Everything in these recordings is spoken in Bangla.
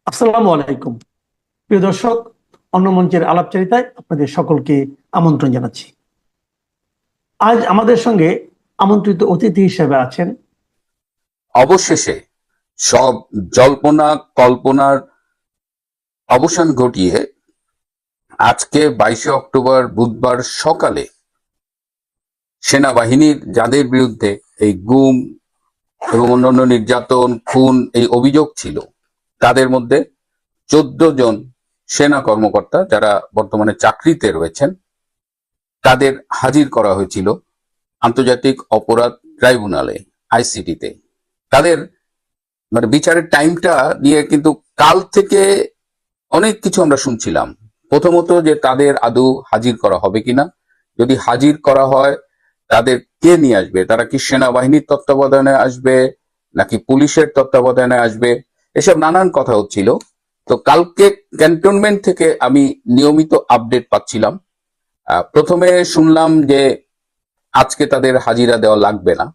আসসালামু আলাইকুম। প্রিয় দর্শক, অন্য মঞ্চের আলাপচারিতায় আপনাদের সকলকে আমন্ত্রণ জানাচ্ছি। আজ আমাদের সঙ্গে আমন্ত্রিত অতিথি হিসেবে আছেন অবশেষে সব জল্পনা কল্পনার অবসান ঘটিয়ে আজকে 22শে অক্টোবর বুধবার সকালে সেনাবাহিনীর যাদের বিরুদ্ধে এই গুম এবং অন্যান্য নির্যাতন খুন এই অভিযোগ ছিল, তাদের মধ্যে 14 জন সেনা কর্মকর্তা যারা বর্তমানে চাকরিতে রয়েছেন তাদের হাজির করা হয়েছিল আন্তর্জাতিক অপরাধ ট্রাইব্যুনালে, আইসিটিতে। তাদের বিচারের টাইমটা নিয়ে কিন্তু কাল থেকে অনেক কিছু আমরা শুনছিলাম। প্রথমত যে তাদের আদৌ হাজির করা হবে কিনা, যদি হাজির করা হয় তাদের কে নিয়ে আসবে, তারা কি সেনাবাহিনীর তত্ত্বাবধানে আসবে নাকি পুলিশের তত্ত্বাবধানে আসবে, এসব নানান কথা হচ্ছিল। তো কালকে ক্যান্টনমেন্ট থেকে আমি নিয়মিত আপডেট পাচ্ছিলাম। প্রথমে শুনলাম যে আজকে তাদের হাজিরা দেওয়া লাগবে না।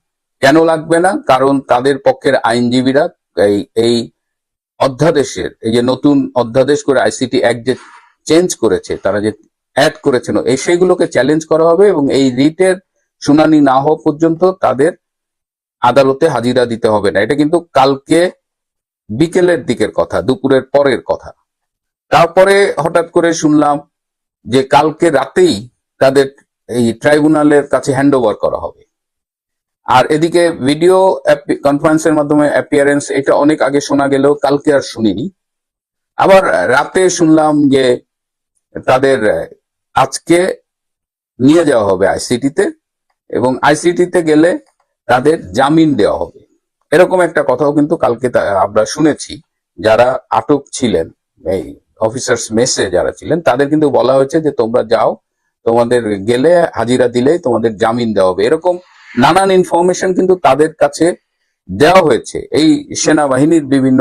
কেন লাগবে না? কারণ তাদের পক্ষের আইনজীবীরা এই এই অধ্যাদেশের, এই যে নতুন অধ্যাদেশ করে আইসিটি অ্যাক্ট যে চেঞ্জ করেছে, তারা যে অ্যাড করেছেন, এই সেইগুলোকে চ্যালেঞ্জ করা হবে এবং এই রিটের শুনানি না হওয়া পর্যন্ত তাদের আদালতে হাজিরা দিতে হবে না। এটা কিন্তু কালকে বিকেলের দিকের কথা, দুপুরের পরের কথা। তারপরে হঠাৎ করে শুনলাম যে কালকে রাতেই তাদের এই ট্রাইব্যুনালের কাছে হ্যান্ড ওভার করা হবে। আর এদিকে ভিডিও কনফারেন্সের মাধ্যমে অ্যাপিয়ারেন্স, এটা অনেক আগে শোনা গেলেও কালকে আর শুনিনি। আবার রাতে শুনলাম যে তাদের আজকে নিয়ে যাওয়া হবে আইসিটিতে এবং আইসিটিতে গেলে তাদের জামিন দেওয়া হবে। এরকম একটা কথাও কিন্তু কালকে আমরা শুনেছি। যারা আটক ছিলেন, এই অফিসার্স মেসে যারা ছিলেন, তাদের কিন্তু বলা হয়েছে যে তোমরা যাও, তোমাদের গেলে হাজিরা দিলেই তোমাদের জামিন দেওয়া হবে। এরকম নানান ইনফরমেশন কিন্তু তাদের কাছে দেওয়া হয়েছে, এই সেনাবাহিনীর বিভিন্ন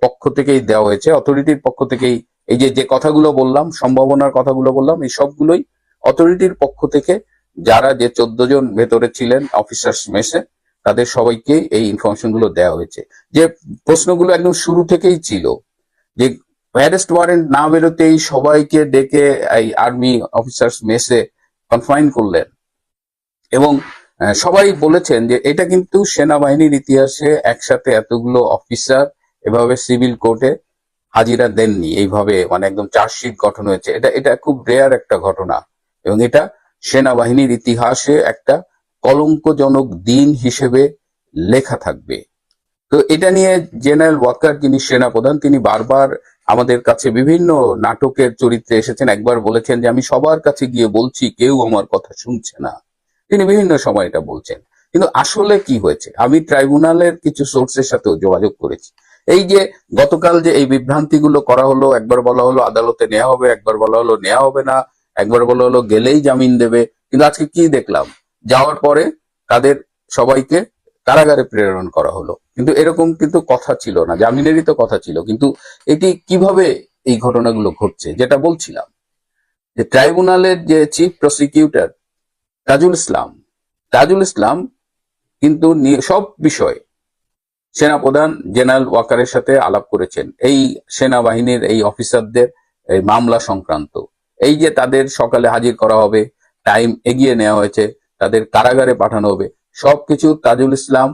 পক্ষ থেকেই দেওয়া হয়েছে, অথরিটির পক্ষ থেকেই। এই যে যে কথাগুলো বললাম, সম্ভাবনার কথাগুলো বললাম, এই সবগুলোই অথরিটির পক্ষ থেকে, যারা যে 14 জন ভেতরে ছিলেন অফিসার্স মেসে, তাদের সবাইকে এই ইনফরমেশন গুলো দেওয়া হয়েছে। যে প্রশ্নগুলো একদম শুরু থেকেই ছিল যে অ্যারেস্ট ওয়ারেন্ট না বেরোতেই সবাইকে ডেকে এই আর্মি অফিসার্স মেসে কনফাইন করলেন এবং সবাই বলেছেন যে এটা কিন্তু সেনাবাহিনীর ইতিহাসে একসাথে এতগুলো অফিসার এভাবে সিভিল কোর্টে হাজিরা দেননি, এইভাবে একদম চার্জশিট গঠন হয়েছে। এটা এটা খুব রেয়ার একটা ঘটনা এবং এটা সেনাবাহিনীর ইতিহাসে একটা কলঙ্কজনক দিন হিসেবে লেখা থাকবে। তো এটা নিয়ে জেনারেল ওয়াকার, যিনি সেনাপ্রধান, তিনি বারবার আমাদের কাছে বিভিন্ন নাটকের চরিত্রে এসেছেন। একবার বলেছেন যে আমি সবার কাছে গিয়ে বলছি, কেউ আমার কথা শুনছে না। তিনি বিভিন্ন সময় এটা বলছেন, কিন্তু আসলে কি হয়েছে আমি ট্রাইব্যুনালের কিছু সোর্সের সাথেও যোগাযোগ করেছি। এই যে গতকাল যে এই বিভ্রান্তিগুলো করা হলো, একবার বলা হলো আদালতে নেওয়া হবে, একবার বলা হলো নেওয়া হবে না, একবার বলা হলো গেলেই জামিন দেবে, কিন্তু আজকে কি দেখলাম, যাওয়ার পরে তাদের সবাইকে কারাগারে প্রেরণ করা হলো। কিন্তু এরকম কিন্তু কথা ছিল না, জামিনেরই তো কথা ছিল। কিন্তু এটি কিভাবে এই ঘটনাগুলো ঘটছে, যেটা বলছিলাম যে ট্রাইব্যুনালের যে চিফ প্রসিকিউটর তাজুল ইসলাম, তাজুল ইসলাম কিন্তু সব বিষয়ে সেনাপ্রধান জেনারেল ওয়াকারের সাথে আলাপ করেছেন, এই সেনাবাহিনীর এই অফিসারদের এই মামলা সংক্রান্ত। এই যে তাদের সকালে হাজির করা হবে, টাইম এগিয়ে নেওয়া হয়েছে, তাদের কারাগারে পাঠানো হবে, সবকিছু তাজুল ইসলাম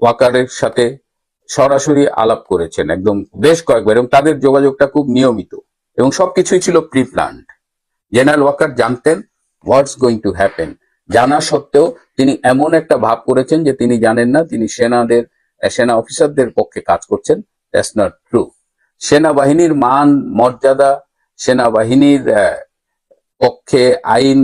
ওয়াকারের সাথে সরাসরি আলাপ করেছেন একদম বেশ কয়েকবার, এবং তাদের যোগাযোগটা খুব নিয়মিত এবং সবকিছুই ছিল প্রি প্ল্যান্ড। জেনারেল ওয়াকার জানতেন হোয়াটস গোয়িং টু হ্যাপেন। জানা সত্ত্বেও তিনি এমন একটা ভাব করেছেন যে তিনি জানেন না, তিনি সেনা অফিসারদের পক্ষে কাজ করছেন। That's not true. সেনাবাহিনীর মান মর্যাদা, সেনাবাহিনীর পক্ষে আইন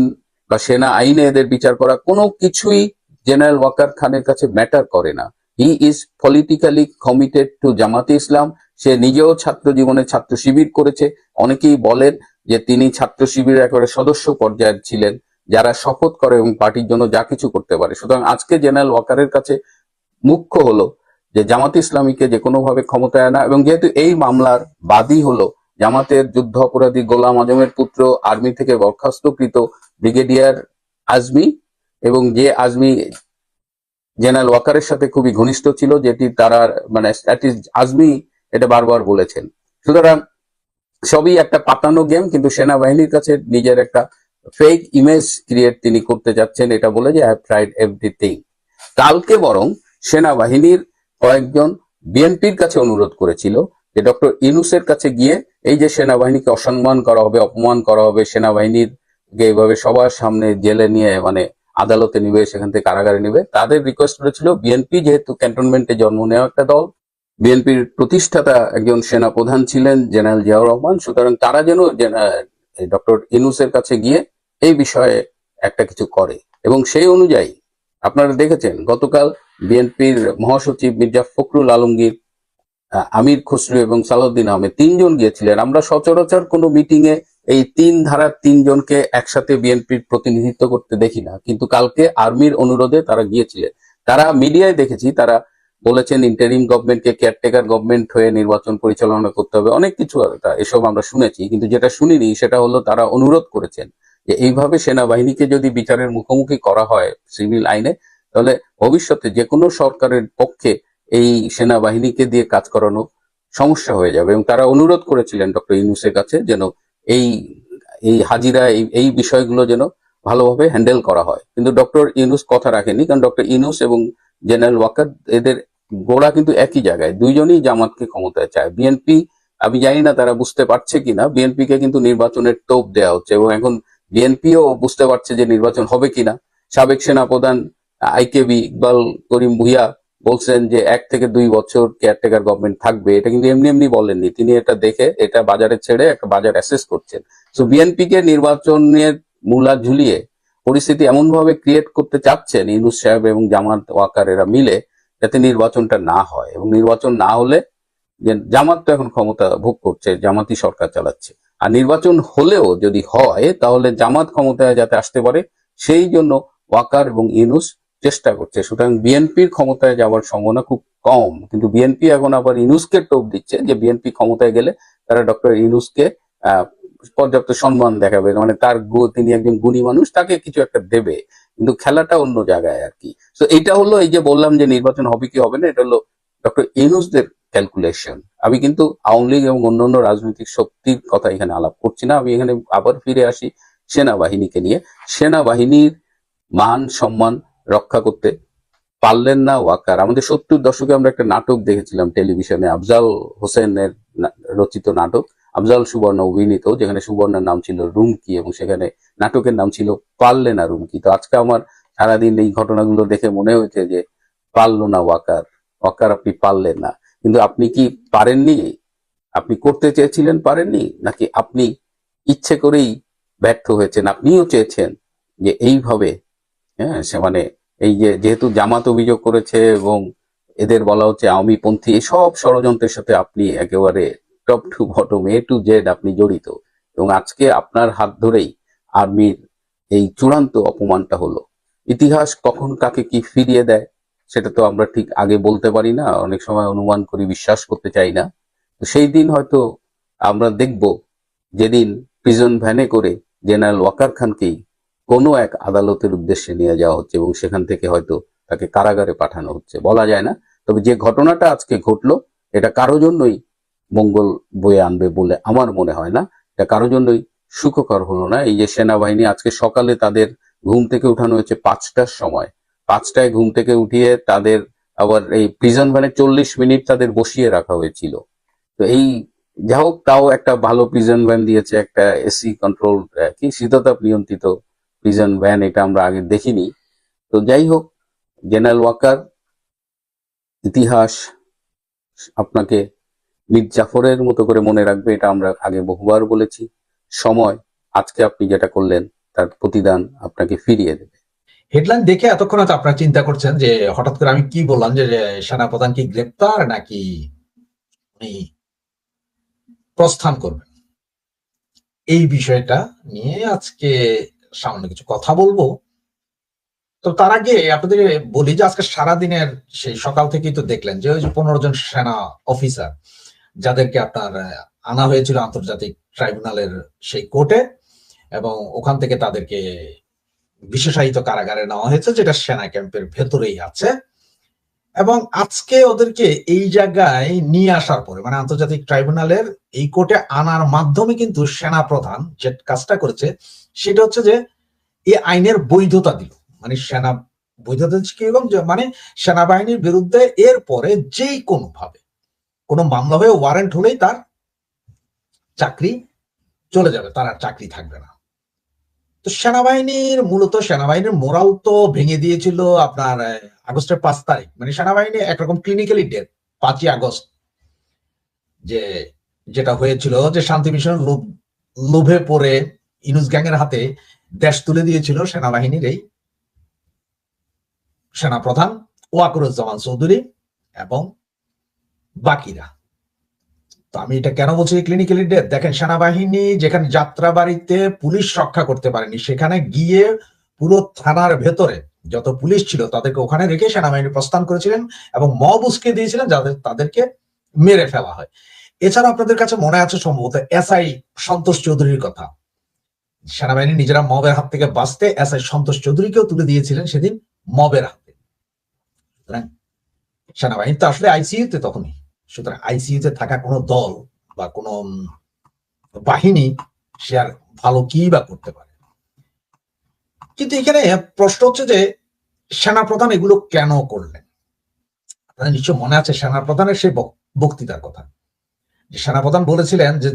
বা সেনা আইনে এদের বিচার করা, কোনো কিছুই জেনারেল ওয়াকার খানের কাছে ম্যাটার করে না। He is politically committed two জামাতে ইসলাম। সে নিজেও ছাত্র জীবনে ছাত্র শিবির করেছে। অনেকেই বলেন যে তিনি ছাত্র শিবিরের একেবারে সদস্য পর্যায়ের ছিলেন, যারা শপথ করে এবং পার্টির জন্য যা কিছু করতে পারে। সুতরাং আজকে জেনারেল ওয়াকারের কাছে মুখ্য হলো যে জামাতে ইসলামীকে যে কোনো ভাবে ক্ষমতায় আনা, এবং যেহেতু এই মামলার বাদী হলো জামাতের যুদ্ধ অপরাধী গোলাম আজমের পুত্র, আর্মি থেকে বরখাস্তকৃত ব্রিগেডিয়ার আজমি, এবং যে আজমি জেনারেল ওয়াকারের সাথে খুবই ঘনিষ্ঠ ছিল, যেটি তারা আজমি এটা বারবার বলেছেন। সুতরাং সবই একটা পাতানো গেম, কিন্তু সেনাবাহিনীর কাছে নিজের একটা ফেক ইমেজ ক্রিয়েট তিনি করতে যাচ্ছেন, এটা বলে যে আই হ্যাভ ট্রাইড এভরিথিং। কালকে বরং সেনাবাহিনীর কয়েকজন বিএনপির কাছে অনুরোধ করেছিল যে ডক্টর ইউনূসের কাছে গিয়ে এই যে সেনাবাহিনীকে অসম্মান করা হবে, অপমান করা হবে, সেনাবাহিনীর এইভাবে সবার সামনে জেলে নিয়ে মানে আদালতে নিবে, সেখান থেকে কারাগারে নিবে, তাদের রিকোয়েস্ট করেছিল বিএনপি যেহেতু ক্যান্টনমেন্টে জন্ম নেওয়া একটা দল, বিএনপির প্রতিষ্ঠাতা একজন সেনা প্রধান ছিলেন জেনারেল জিয়াউর রহমান, সুতরাং তারা যেন ডক্টর ইউনূসের কাছে গিয়ে এই বিষয়ে একটা কিছু করে। এবং সেই অনুযায়ী আপনারা দেখেছেন গতকাল বিএনপির মহাসচিব মির্জা ফখরুল আলমগীর, আমির খসরু এবং সালাউদ্দিন আহমেদ তিনজন গিয়েছিলেন। আমরা সচরাচর কোনো মিটিং এ এই তিন ধারার তিনজনকে একসাথে বিএনপির প্রতিনিধিত্ব করতে দেখি না, কিন্তু কালকে আর্মির অনুরোধে তারা গিয়েছিলেন। তারা মিডিয়ায় দেখেছি তারা বলেছেন ইন্টারিম গভর্নমেন্টকে কেয়ারটেকার গভর্নমেন্ট হয়ে নির্বাচন পরিচালনা করতে হবে, অনেক কিছু এসব আমরা শুনেছি, কিন্তু যেটা শুনিনি সেটা হলো তারা অনুরোধ করেছেন যে এইভাবে সেনাবাহিনীকে যদি বিচারের মুখোমুখি করা হয় সিভিল আইনে, তাহলে ভবিষ্যতে যে কোনো সরকারের পক্ষে এই সেনাবাহিনীকে দিয়ে কাজ করানো সমস্যা হয়ে যাবে। এবং তারা অনুরোধ করেছিলেন ডক্টর ইউনূসের কাছে যেন এই এই হাজিরা এই বিষয়গুলো যেন ভালোভাবে হ্যান্ডেল করা হয়। কিন্তু ডক্টর ইউনূস কথা রাখেনি, কারণ ডক্টর ইউনূস এবং জেনারেল ওয়াকার এদের গোড়া কিন্তু একই জায়গায়, দুইজনই জামাতকে ক্ষমতায় চায়। বিএনপি, আমি জানি না তারা বুঝতে পারছে কিনা, বিএনপি কে কিন্তু নির্বাচনের টোপ দেওয়া হচ্ছে এবং এখন বিএনপিও বুঝতে পারছে যে নির্বাচন হবে কিনা। সাবেক সেনাপ্রধান আইকেবি ইকবাল করিম ভুইয়া বলছেন যে 1 থেকে 2 বছর কেয়ারটেকার গভর্নমেন্ট থাকবে, এটা কিন্তু এমনি এমনি বলেননি, তিনি এটা দেখে এটা বাজারে ছেড়ে একটা বাজার অ্যাসেস করছেন। সো বিএনপি কে নির্বাচনের মূলা ঝুলিয়ে পরিস্থিতি এমন ভাবে ক্রিয়েট করতে চাচ্ছেন ইউনূস সাহেব এবং জামাত ওয়াকার এরা মিলে, যাতে নির্বাচনটা না হয়। এবং নির্বাচন না হলে, যে জামাত তো এখন ক্ষমতা ভোগ করছে, জামাতই সরকার চালাচ্ছে, আর নির্বাচন হলেও যদি হয় তাহলে জামাত ক্ষমতায় যাতে আসতে পারে সেই জন্য ওয়াকার এবং ইউনূস চেষ্টা করছে। সুতরাং বিএনপির ক্ষমতায় যাওয়ার সম্ভাবনা খুব কম, কিন্তু বিএনপি এখন আবার ইউনূসকে টোপ দিচ্ছে যে বিএনপি ক্ষমতায় গেলে তারা ডক্টর ইউনূসকে পর্যাপ্ত সম্মান দেখাবে, মানে তিনি একজন গুণী মানুষ, তাকে কিছু একটা দেবে, কিন্তু খেলাটা অন্য জায়গায় আর কি। তো এটা হলো, এই যে বললাম যে নির্বাচন হবে কি হবে না, এটা হলো ডক্টর ইউনূসদের ক্যালকুলেশন। আমি কিন্তু আওয়ামী লীগ এবং অন্যান্য রাজনৈতিক শক্তির কথা এখানে আলাপ করছি না। আমি এখানে আবার ফিরে আসি সেনাবাহিনীকে নিয়ে। সেনাবাহিনীর মান সম্মান রক্ষা করতে পারলেন না ওয়াকার। আমাদের 70 দশকে আমরা একটা নাটক দেখেছিলাম টেলিভিশনে, আফজাল হোসেনের রচিত নাটক, আফজাল সুবর্ণ অভিনীত, যেখানে সুবর্ণের নাম ছিল রুমকি এবং সেখানে নাটকের নাম ছিল পারলে না রুমকি। তো আজকে আমার সারাদিন এই ঘটনাগুলো দেখে মনে হয়েছে যে পারলো না ওয়াকার, ওয়াকার আপনি পারলেন না। কিন্তু আপনি কি পারেননি? আপনি করতে চেয়েছিলেন পারেননি, নাকি আপনি ইচ্ছে করেই ব্যর্থ হয়েছেন? আপনিও চেয়েছেন যে এইভাবে, হ্যাঁ, সে মানে এই যে যেহেতু জামাত অভিযোগ করেছে এবং এদের বলা হচ্ছে আওয়ামী পন্থী, এসব ষড়যন্ত্রের সাথে আপনি একেবারে top to bottom A to Z আপনি জড়িত, এবং আজকে আপনার হাত ধরেই আর্মির এই চূড়ান্ত অপমানটা হলো। ইতিহাস কখন কাকে কি ফিরিয়ে দেয় সেটা তো আমরা ঠিক আগে বলতে পারি না, অনেক সময় অনুমান করি, বিশ্বাস করতে চাই না। তো সেই দিন হয়তো আমরা দেখব যেদিন প্রিজন ভ্যানে করে জেনারেল ওয়াকার খানকেই কোনো এক আদালতের উদ্দেশ্যে নিয়ে যাওয়া হচ্ছে এবং সেখান থেকে হয়তো তাকে কারাগারে পাঠানো হচ্ছে, বলা যায় না। তবে যে ঘটনাটা আজকে ঘটলো এটা কারো জন্যই মঙ্গল বয়ে আনবে বলে আমার মনে হয় না, এটা কারো জন্যই সুখকর হলো না। এই যে সেনাবাহিনী আজকে সকালে তাদের ঘুম থেকে উঠানো হয়েছে 5টার সময়, 5টায় ঘুম থেকে উঠিয়ে তাদের আবার এই প্রিজন ভ্যানে 40 মিনিট তাদের বসিয়ে রাখা হয়েছিল। তো এই যা হোক, তাও একটা ভালো প্রিজন ভ্যান দিয়েছে, একটা এসি কন্ট্রোল, কি শীততাপ নিয়ন্ত্রিত প্রিজন ভ্যান, এটা আমরা আগে দেখিনি। তো যাই হোক, জেনারেল ওয়াকার, ইতিহাস আপনাকে মীর জাফরের মতো করে মনে রাখবে, এটা আমরা আগে বহুবার বলেছি। সময় আজকে আপনি যেটা করলেন তার প্রতিদান আপনাকে ফিরিয়ে দেবে। হেডলাইন দেখে এতক্ষণ হয়তো আপনারা চিন্তা করছেন যে হঠাৎ করে আমি কি বললাম যে সেনাপ্রধান কি গ্রেপ্তার নাকি উনি প্রস্থান করবেন। এই বিষয়টা নিয়ে আজকে সামান্য কিছু কথা বলবো। তো তার আগে আপনাদের বলি যে আজকে সারাদিনের সেই সকাল থেকেই তো দেখলেন যে ওই যে 15 জন সেনা অফিসার যাদেরকে আপনার আনা হয়েছিল আন্তর্জাতিক ট্রাইব্যুনালের সেই কোর্টে, এবং ওখান থেকে তাদেরকে বিশেষায়িত কারাগারে নেওয়া হয়েছে যেটা সেনা ক্যাম্পের ভেতরেই আছে। এবং আজকে ওদেরকে এই জায়গায় নিয়ে আসার পরে মানে আন্তর্জাতিক ট্রাইব্যুনালের এই কোর্টে আনার মাধ্যমে কিন্তু সেনা প্রধান যে কাজটা করেছে সেটা হচ্ছে যে এই আইনের বৈধতা দিল। মানে সেনা বৈধতা কিরকম, মানে সেনাবাহিনীর বিরুদ্ধে এর পরে যেই কোনো ভাবে কোনো মামলা হয়ে ওয়ারেন্ট হলেই তার চাকরি চলে যাবে, তার আর চাকরি থাকবে না। তো সেনাবাহিনীর মোরাল তো ভেঙে দিয়েছিল আপনার আগস্টের 5 তারিখ, মানে সেনাবাহিনী একরকম ক্লিনিক্যালি ডেড 5ই আগস্ট যে যেটা হয়েছিল যে শান্তি মিশনের লোভে পড়ে ইউনূস গ্যাংয়ের হাতে দেশ তুলে দিয়েছিল সেনাবাহিনীর এই সেনাপ্রধান ওয়াকারুজ্জামান চৌধুরী এবং বাকিরা। তো আমি এটা কেন বলছি ক্লিনিক্যালি ডেথ, দেখেন সেনাবাহিনী যেখানে যাত্রাবাড়িতে পুলিশ রক্ষা করতে পারেনি সেখানে গিয়ে পুরো থানার ভেতরে যত পুলিশ ছিল তাদেরকে ওখানে রেখে সেনাবাহিনী প্রস্থান করেছিলেন এবং মব উস্কে দিয়েছিলেন যাদের তাদেরকে মেরে ফেলা হয়। এছাড়া আপনাদের কাছে মনে আছে সম্ভবত এসআই সন্তোষ চৌধুরীর কথা, সেনাবাহিনী নিজেরা মবের হাত থেকে বাঁচতে এসআই সন্তোষ চৌধুরীকেও তুলে দিয়েছিলেন সেদিন মবের হাতে। সেনাবাহিনী তো আসলে আইসিইউতে তখনই, সুতরাং আইসিইউতে থাকা কোনো দল বা কোনো বাহিনী সে আর ভালো কি বা করতে পারে। কিন্তু এখানে প্রশ্ন হচ্ছে যে সেনাপ্রধান এগুলো কেন করলেন। আপনাদের নিশ্চয় মনে আছে সেনাপ্রধানের সেই বক্তৃতার কথা, যে সেনাপ্রধান বলেছিলেন যে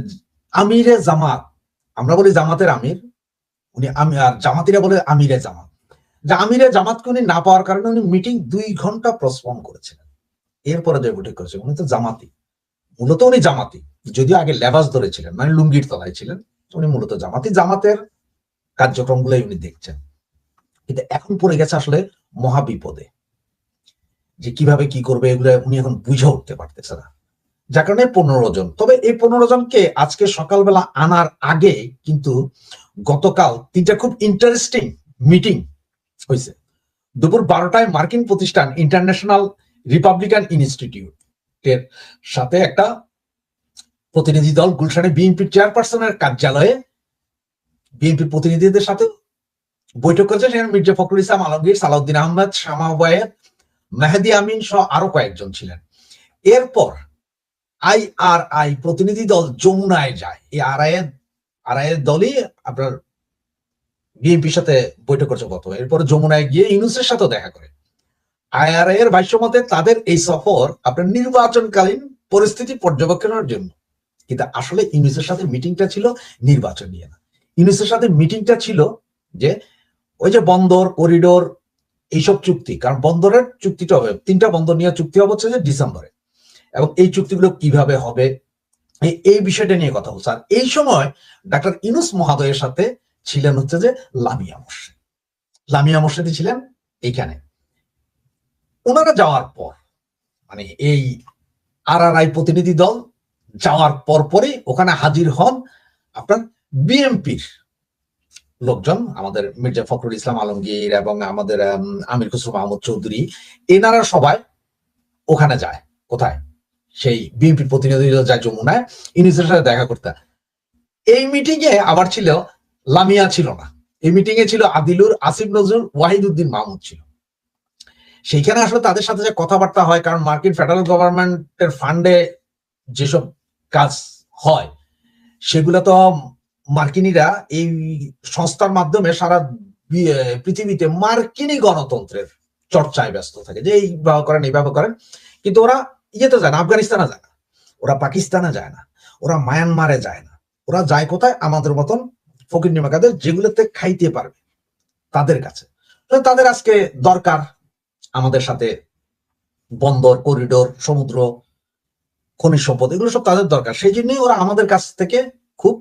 আমিরে জামাত, আমরা বলি জামাতের আমির, উনি আর জামাতিরা বলে আমিরে জামাত, যে আমিরে জামাতকে উনি না পাওয়ার কারণে উনি মিটিং 2 ঘন্টা পোস্টপোন করেছিলেন। এরপরে যে বৈঠক করেছে উনি তো জামাতি, মূলত উনি জামাতি, যদিও আগে লেবাস ধরেছিলেন মানে লুঙ্গির তলায় ছিলেন, উনি মূলত জামাতি, জামাতের কার্যক্রমগুলোই উনি দেখছেন। কিন্তু এখন পড়ে গেছে আসলে মহাবিপদে, যে কিভাবে কি করবে এগুলো উনি এখন বুঝে উঠতে পারতেছে না, যার কারণে 15 জন। তবে এই 15 জনকে আজকে সকালবেলা আনার আগে কিন্তু গতকাল 3টা খুব ইন্টারেস্টিং মিটিং হয়েছে। দুপুর 12টায় মার্কিন প্রতিষ্ঠান ইন্টারন্যাশনাল রিপাবলিকান ইনস্টিটিউট এর সাথে একটা প্রতিনিধি দল গুলশানে বিএনপি চেয়ারপারসনের কার্যালয়ে বিএনপি প্রতিনিধিদের সাথে বৈঠক করেছে। সেখানে মির্জা ফখরুল ইসলাম আলমগীর, সালাউদ্দিন আহমেদ, শামা ওবায়েদ, মেহেদী আমিন সহ আরো কয়েকজন ছিলেন। এরপর আইআরআই প্রতিনিধি দল যমুনায় যায়। এই আরআই দলই আপনার বিএনপির সাথে বৈঠক করছে গত, এরপর যমুনায় গিয়ে ইউনূসের সাথে দেখা করে। আইআরআই এর ভাষ্য মতে তাদের এই সফর আপনার নির্বাচনকালীন পরিস্থিতি পর্যবেক্ষণের জন্য, কিন্তু আসলে ইউনূসের সাথে মিটিংটা ছিল নির্বাচন নিয়ে না। ইউনূসের সাথে মিটিংটা ছিল যে ওই যে বন্দর করিডোর এইসব চুক্তি, কারণ বন্দরের চুক্তিটা হবে, 3টা বন্দর নিয়ে চুক্তি হবে হচ্ছে যে ডিসেম্বরে, এবং এই চুক্তিগুলো কিভাবে হবে এই বিষয়টা নিয়ে কথা বলছে। আর এই সময় ডাক্তার ইউনূস মহোদয়ের সাথে ছিলেন হচ্ছে যে লামিয়া মোর্শেদি ছিলেন এইখানে। ওনারা যাওয়ার পর মানে এই আরআরআই প্রতিনিধি দল যাওয়ার পরপরই ওখানে হাজির হন আপনার বিএনপির লোকজন, আমাদের মির্জা ফখরুল ইসলাম আলমগীর এবং আমাদের আমির খসরু মাহমুদ চৌধুরী, এনারা সবাই ওখানে যায়। কোথায়? সেই বিএনপির প্রতিনিধি দল যায় যমুনায় ইউনূসের সাথে দেখা করতে। এই মিটিং এ আবার ছিল লামিয়া, ছিল না। এই মিটিং এ ছিল আদিলুর, আসিফ নজরুল, ওয়াহিদউদ্দিন মাহমুদ ছিল। সেইখানে আসলে তাদের সাথে যে কথাবার্তা হয়, কারণ মার্কিন ফেডারেল গভর্নমেন্টের ফান্ডে যেসব কাজ হয় সেগুলো তো মার্কিনীরা এই সংস্থার মাধ্যমে সারা পৃথিবীতে মার্কিনী গণতন্ত্রের চর্চায় ব্যস্ত থাকে, যে এইভাবে করেন এইভাবে করেন। কিন্তু ওরা ইয়েতে যায় না, আফগানিস্তানে যায় না, ওরা পাকিস্তানে যায় না, ওরা মায়ানমারে যায় না, ওরা যায় কোথায়? আমাদের মতন ফকির নিমাকাদের যেগুলোতে খাইতে পারবে তাদের কাছে। তাদের আজকে দরকার আমাদের সাথে বন্দর, করিডোর, সমুদ্র, খনিজ সম্পদ, এগুলো সব তাদের দরকার। সেই জন্যই ওরা আমাদের কাছ থেকে খুব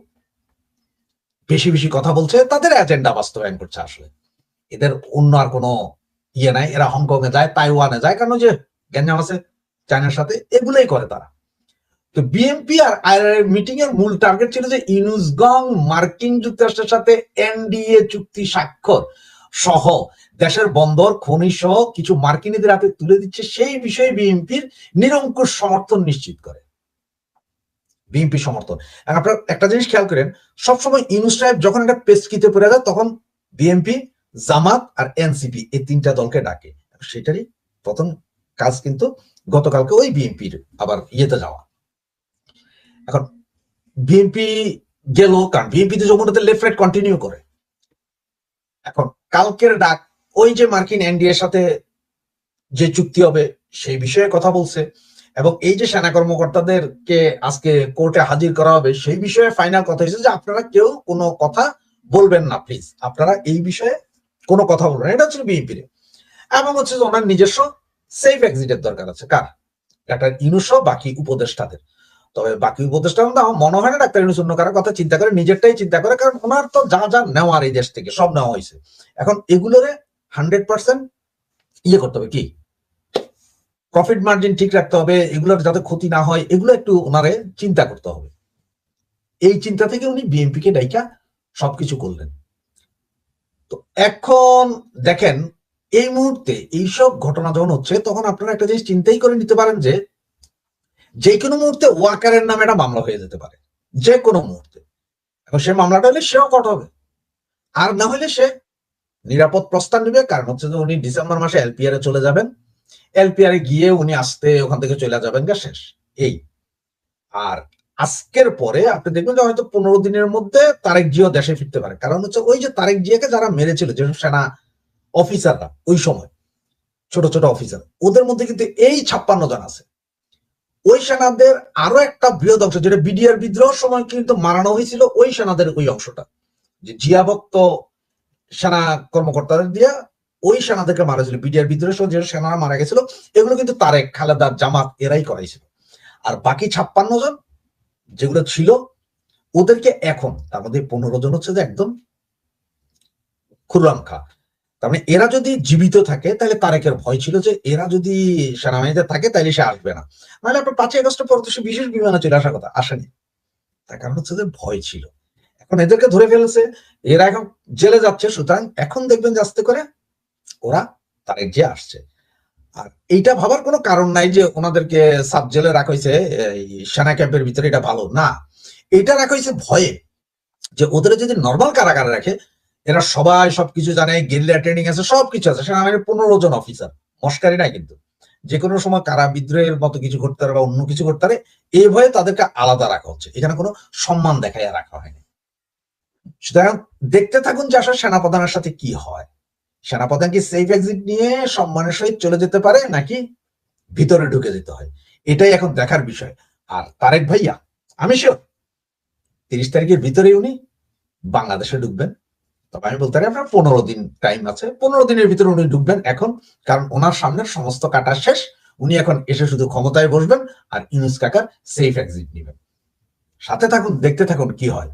বেশি বেশি কথা বলছে, তাদের এজেন্ডা বাস্তবায়ন করছে। আসলে এদের অন্য আর কোনো ইয়ে নাই। এরা হংকং এ যায়, তাইওয়ানে যায়, কারণ যে গ্যাঞ্জাম আছে চায়নার সাথে, এগুলোই করে তারা। তো বিএনপি আর আইআরআই মিটিং এর মূল টার্গেট ছিল যে ইউনূসগং মার্কিন যুক্তরাষ্ট্রের সাথে এনডিএ চুক্তি স্বাক্ষর সহ দেশের বন্দর, খনি সহ কিছু মার্কিনীদের হাতে তুলে দিচ্ছে, সেই বিষয়ে বিএনপির নিরঙ্কুশ সমর্থন নিশ্চিত করে। বিএনপি সমর্থন। আপনার একটা জিনিস খেয়াল করেন, সবসময় ইউনূস সাহেব যখন একটা পেচকিতে পড়ে যায় তখন বিএনপি, জামাত আর এনসিপি এই 3টা দলকে ডাকে। সেটারই প্রথম কাজ কিন্তু গতকালকে ওই বিএনপির আবার ইয়েতে যাওয়া। এখন বিএনপি গেল, কারণ বিএনপিতে যমুনাতে লেফট রাইট কন্টিনিউ করে। এখন কালকের ডাক ওই যে মার্কিন এনডিএর সাথে যে চুক্তি হবে সেই বিষয়ে কথা বলছে, এবং এই যে সেনা কর্মকর্তাদেরকে আজকে কোর্টে হাজির করা হবে সেই বিষয়ে ফাইনাল কথা হয়েছে যে আপনারা কেউ কোনো কথা বলবেন না, প্লিজ আপনারা এই বিষয়ে কোনো কথা বলবেন না। এটা হচ্ছে বিএনপির, এবং হচ্ছে যে ওনার নিজস্ব সেফ এক্সিটের দরকার আছে। কার? ডাক্তার ইউনূস সহ বাকি উপদেষ্টাদের। তবে বাকি উপদেষ্টার মধ্যে আমার মনে হয় না ডাক্তার ইউনূস অন্য কারোর কথা চিন্তা করে, নিজেরটাই চিন্তা করে, কারণ ওনার তো যা যা নেওয়ার এই দেশ থেকে সব নেওয়া হয়েছে। এখন এগুলোরে 100% ইয়ে করতে হবে, কি প্রফিট মার্জিন ঠিক রাখতে হবে, এগুলোর যাতে ক্ষতি না হয়, এগুলো একটু ওনারে চিন্তা করতে হবে। এই চিন্তা থেকে উনি বিএনপিকে ডাইকা সবকিছু করলেন। তো এখন দেখেন এই মুহূর্তে এইসব ঘটনা যখন হচ্ছে তখন আপনারা একটা জিনিস চিন্তাই করে নিতে পারেন যে যে কোনো মুহূর্তে ওয়াকারের নামে একটা মামলা হয়ে যেতে পারে, যে কোনো মুহূর্তে। এখন সে মামলাটা হলে সেও কট হবে, আর না হলে সে নিরাপদ প্রস্থান নেবে। কারণ হচ্ছে যে উনি ডিসেম্বর মাসে এলপিআর এ চলে যাবেন, এলপিআর এ গিয়ে উনি আসতে ওখান থেকে চলে যাবেন, গা শেষ এই। আর আজকের পরে আপনি দেখবেন যে হয়তো 15 দিনের মধ্যে তারেক জিয়াও দেশে ফিরতে পারে। কারণ হচ্ছে ওই যে তারেক জিয়াকে যারা মেরেছিল, যেসব সেনা অফিসাররা ওই সময় ছোট ছোট অফিসার, ওদের মধ্যে কিন্তু এই 56 জন আছে। ওই সেনাদের আরো একটা বৃহৎ অংশ, যেটা বিডিআর বিদ্রোহের সময় কিন্তু মারানো হয়েছিল, ওই সেনাদের ওই অংশটা, যে জিয়া ভক্ত সেনা কর্মকর্তাদের দিয়া ওই সেনাদেরকে মারা ছিল বিডিআর বিদ্রোহের সময়, যে সেনারা মারা গেছিল, এগুলো কিন্তু তারেক, খালেদা, জামাত এরাই করাইছিল। আর বাকি 56 জন যেগুলো ছিল ওদেরকে এখন, তার মধ্যে 15 জন হচ্ছে যে একদম খুররাম খা। তার মানে এরা যদি জীবিত থাকে তাহলে তারেকের ভয় ছিল যে এরা যদি সেনাবাহিনীতে থাকে তাহলে সে আসবে না, নাহলে আপনার 5 আগস্টের পর তো সে বিশেষ বিমানে চলে আসার কথা, আসেনি। তার কারণ হচ্ছে যে ভয় ছিল। এখন এদেরকে ধরে ফেলেছে, এরা এখন জেলে যাচ্ছে, সুতরাং এখন দেখবেন যে আস্তে করে ওরা তারেক যে আসছে। আর এইটা ভাবার কোনো কারণ নাই যে ওনাদেরকে সাব জেলে রাখা হয়েছে এই সেনা ক্যাম্পের ভিতরে, এটা ভালো না। এটা রাখা হয়েছে ভয়ে, যে ওদের যদি নর্মাল কারাগারে রাখে, এরা সবাই সবকিছু জানে, গেরিলা ট্রেনিং আছে, সবকিছু আছে, সেনাবাহিনীর 15 জন অফিসার, মস্কারি নাই কিন্তু, যে কোনো সময় কারা বিদ্রোহের মতো কিছু করতে পারে বা অন্য কিছু করতে পারে, এই ভয়ে তাদেরকে আলাদা রাখা হচ্ছে, এখানে কোনো সম্মান দেখাইয়া রাখা হয়নি। সুতরাং দেখতে থাকুন যে আসলে সেনাপ্রধানের সাথে কি হয়। সেনাপ্রধান কি সেফ এক্সিট নিয়ে সম্মানের সহিত চলে যেতে পারে, নাকি ভিতরে ঢুকে যেতে হয়, এটাই এখন দেখার বিষয়। আর তারেক ভাইয়া আমি শিওর 30 তারিখের ভিতরে উনি বাংলাদেশে ঢুকবেন। তবে আমি বলতে পারি আপনার 15 দিন টাইম আছে, 15 দিনের ভিতরে উনি ঢুকবেন এখন, কারণ ওনার সামনের সমস্ত কাটা শেষ। উনি এখন এসে শুধু ক্ষমতায় বসবেন আর ইউনূস কাকার সেফ এক্সিট নেবেন। সাথে থাকুন, দেখতে থাকুন কি হয়।